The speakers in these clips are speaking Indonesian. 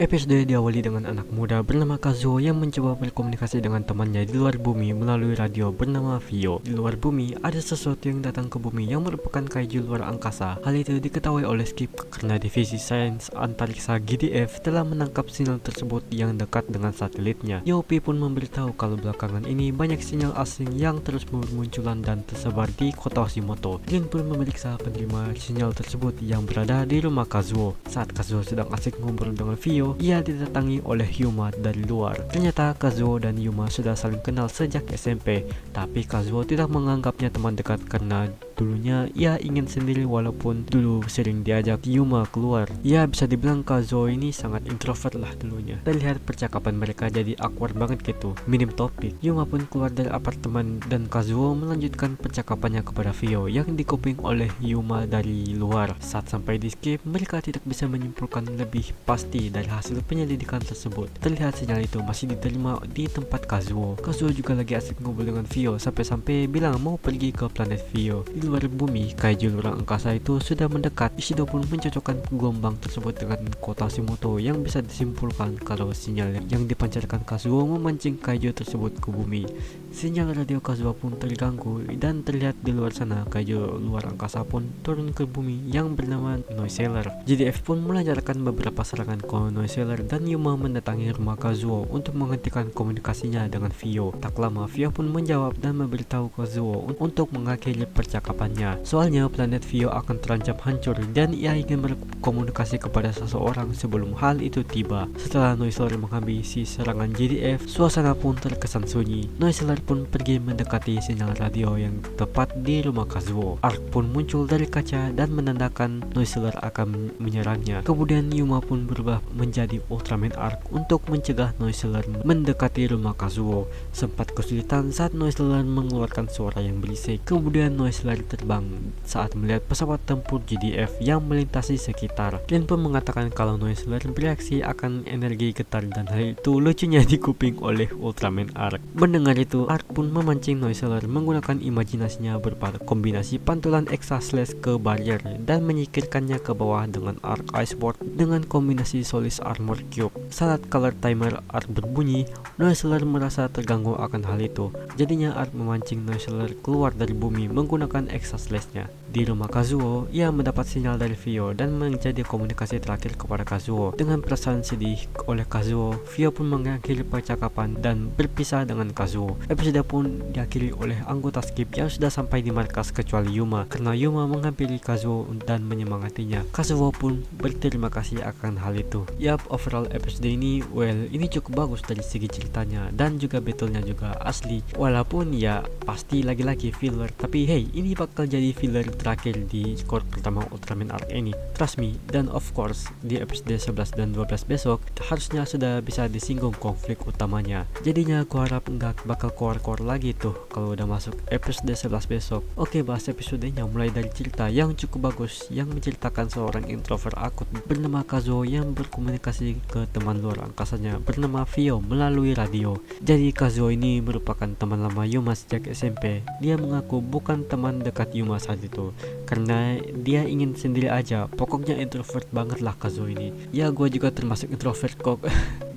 Episode diawali dengan anak muda bernama Kazuo yang mencoba berkomunikasi dengan temannya di luar bumi melalui radio bernama Vio. Di luar bumi, ada sesuatu yang datang ke bumi yang merupakan kaiju luar angkasa. Hal itu diketahui oleh Skip karena divisi sains antariksa GDF telah menangkap sinyal tersebut yang dekat dengan satelitnya. Yopi pun memberitahu kalau belakangan ini banyak sinyal asing yang terus bermunculan dan tersebar di kota Hashimoto. Lin pun memeriksa penerima sinyal tersebut yang berada di rumah Kazuo. Saat Kazuo sedang asik ngobrol dengan Vio, ia didatangi oleh Yuma dari luar. Ternyata Kazuo dan Yuma sudah saling kenal sejak SMP, tapi Kazuo tidak menganggapnya teman dekat karena dulunya ia ingin sendiri walaupun dulu sering diajak Yuma keluar. Ya bisa dibilang Kazuo ini sangat introvert lah dulunya. Terlihat percakapan mereka jadi awkward banget gitu, minim topik. Yuma pun keluar dari apartemen dan Kazuo melanjutkan percakapannya kepada Vio yang dikoping oleh Yuma dari luar. Saat sampai di Skip, mereka tidak bisa menyimpulkan lebih pasti dari hasil penyelidikan tersebut. Terlihat sinyal itu masih diterima di tempat Kazuo. Kazuo juga lagi asik ngobrol dengan Vio sampai-sampai bilang mau pergi ke planet Vio. Di luar bumi, kaiju luar angkasa itu sudah mendekat. Ishido pun mencocokkan gelombang tersebut dengan kota Hashimoto yang bisa disimpulkan kalau sinyal yang dipancarkan Kazuo memancing kaiju tersebut ke bumi. Sinyal radio Kazuo pun terganggu dan terlihat di luar sana kaiju luar angkasa pun turun ke bumi yang bernama Noiseller. GDF pun melancarkan beberapa serangan ke Noiseller dan Yuma mendatangi rumah Kazuo untuk menghentikan komunikasinya dengan Vio. Tak lama Vio pun menjawab dan memberitahu Kazuo untuk mengakhiri percakapannya. Soalnya planet Vio akan terancam hancur dan ia ingin berkomunikasi kepada seseorang sebelum hal itu tiba. Setelah Noiseller menghabisi serangan GDF, suasana pun terkesan sunyi. Noiseller pun pergi mendekati sinyal radio yang tepat di rumah Kazuo. Ark pun muncul dari kaca dan menandakan Noiseller akan menyerangnya. Kemudian Yuma pun berubah menjadi Ultraman Ark untuk mencegah Noiseller mendekati rumah Kazuo. Sempat kesulitan saat Noiseller mengeluarkan suara yang berisik. Kemudian Noiseller terbang saat melihat pesawat tempur GDF yang melintasi sekitar. Lin pun mengatakan kalau Noiseller bereaksi akan energi getar dan hal itu lucunya dikuping oleh Ultraman Ark. Mendengar itu, Ark pun memancing Noiseller menggunakan imajinasinya berupa kombinasi pantulan Exa Slash ke barrier dan menyingkirkannya ke bawah dengan Arc Iceboard dengan kombinasi Solis Armor Cube. Saat color timer Arc berbunyi, Noiseller merasa terganggu akan hal itu. Jadinya Arc memancing Noiseller keluar dari bumi menggunakan Exa Slash-nya. Di rumah Kazuo, ia mendapat sinyal dari Vio dan menjadi komunikasi terakhir kepada Kazuo. Dengan perasaan sedih oleh Kazuo, Vio pun mengakhiri percakapan dan berpisah dengan Kazuo. Episode pun diakhiri oleh anggota Skip yang sudah sampai di markas kecuali Yuma karena Yuma menghampiri Kazuo dan menyemangatinya. Kazuo pun berterima kasih akan hal itu. Yap, overall episode ini ini cukup bagus dari segi ceritanya dan juga battle-nya juga asli. Walaupun ya pasti lagi-lagi filler, tapi hey, ini bakal jadi filler terakhir di core pertama Ultraman Arc ini. Trust me. Dan of course di episode 11 dan 12 besok harusnya sudah bisa disinggung konflik utamanya. Jadinya aku harap nggak bakal keluar-keluar lagi tuh kalau udah masuk episode 11 besok. Oke, bahas episodenya mulai dari cerita yang cukup bagus yang menceritakan seorang introvert akut bernama Kazuo yang berkomunikasi ke teman luar angkasanya bernama Vio melalui radio. Jadi Kazuo ini merupakan teman lama Yuma sejak SMP. Dia mengaku bukan teman dekat Yuma saat itu karena dia ingin sendiri aja. Pokoknya introvert banget lah Kazuo ini. Ya gue juga termasuk introvert kok.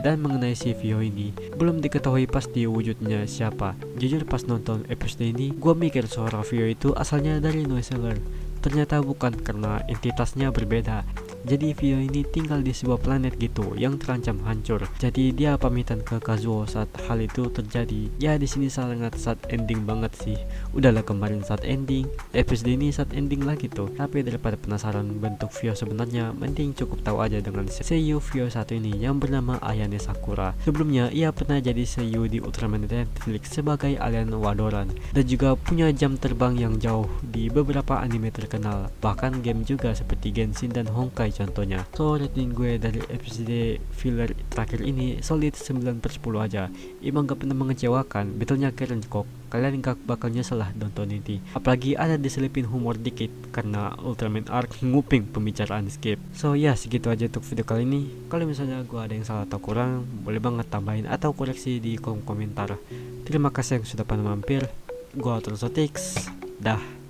Dan mengenai si Vio ini, belum diketahui pasti wujudnya siapa. Jujur pas nonton episode ini, gue mikir suara Vio itu asalnya dari Noiseller. Ternyata bukan karena entitasnya berbeda. Jadi Vio ini tinggal di sebuah planet gitu yang terancam hancur. Jadi dia pamitan ke Kazuo saat hal itu terjadi. Ya di sini sangat sad ending banget sih. Udahlah kemarin sad ending, episode ini sad ending lagi tuh. Tapi daripada penasaran bentuk Vio sebenarnya, mending cukup tahu aja dengan seiyuu Vio satu ini yang bernama Ayane Sakura. Sebelumnya ia pernah jadi seiyuu di Ultraman Netflix sebagai alien Wadoran dan juga punya jam terbang yang jauh di beberapa anime terkenal. Bahkan game juga seperti Genshin dan Honkai contohnya. So rating gue dari episode filler terakhir ini solid 9/10 aja. Emang gak pernah mengecewakan, betulnya keren kok. Kalian gak bakal nyesel lah nonton ini. Apalagi ada diselipin humor dikit karena Ultraman Arc nguping pembicaraan Skip. So ya segitu aja untuk video kali ini. Kalau misalnya gue ada yang salah atau kurang, boleh banget tambahin atau koreksi di kolom komentar. Terima kasih yang sudah pernah mampir. Gue Autosotix. Dah.